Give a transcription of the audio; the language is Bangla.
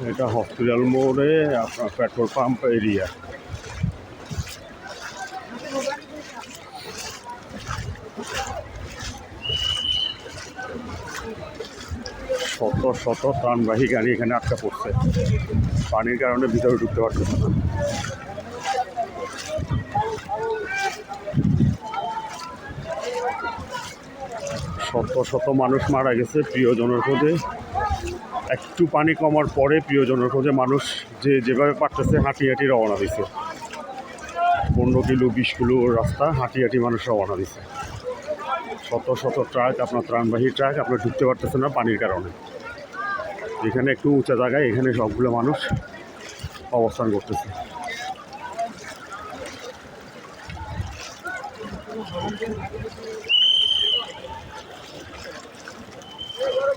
এটা হসপিটাল মোড়ে আপনার পেট্রোল পাম্প এরিয়া। শত শত ত্রাণবাহী গাড়ি এখানে আটকা পড়ছে, পানির কারণে ভিতরে ঢুকতে পারতেছে না। শত শত মানুষ মারা গেছে প্রিয়জনের খোঁজে। একটু পানি কমার পরে প্রিয়জনের খোঁজে মানুষ যেভাবে পারতেছে হাঁটি হাঁটি রওনা দিছে। 15 কিলো 20 কিলো রাস্তা হাঁটি হাঁটি মানুষ রওনা দিছে। শত শত ট্রাক, আপনার ত্রাণবাহী ট্রাক আপনার ঢুকতে পারতেছে না পানির কারণে। এখানে একটু উঁচা জায়গায় এখানে সবগুলো মানুষ অবস্থান করতেছে।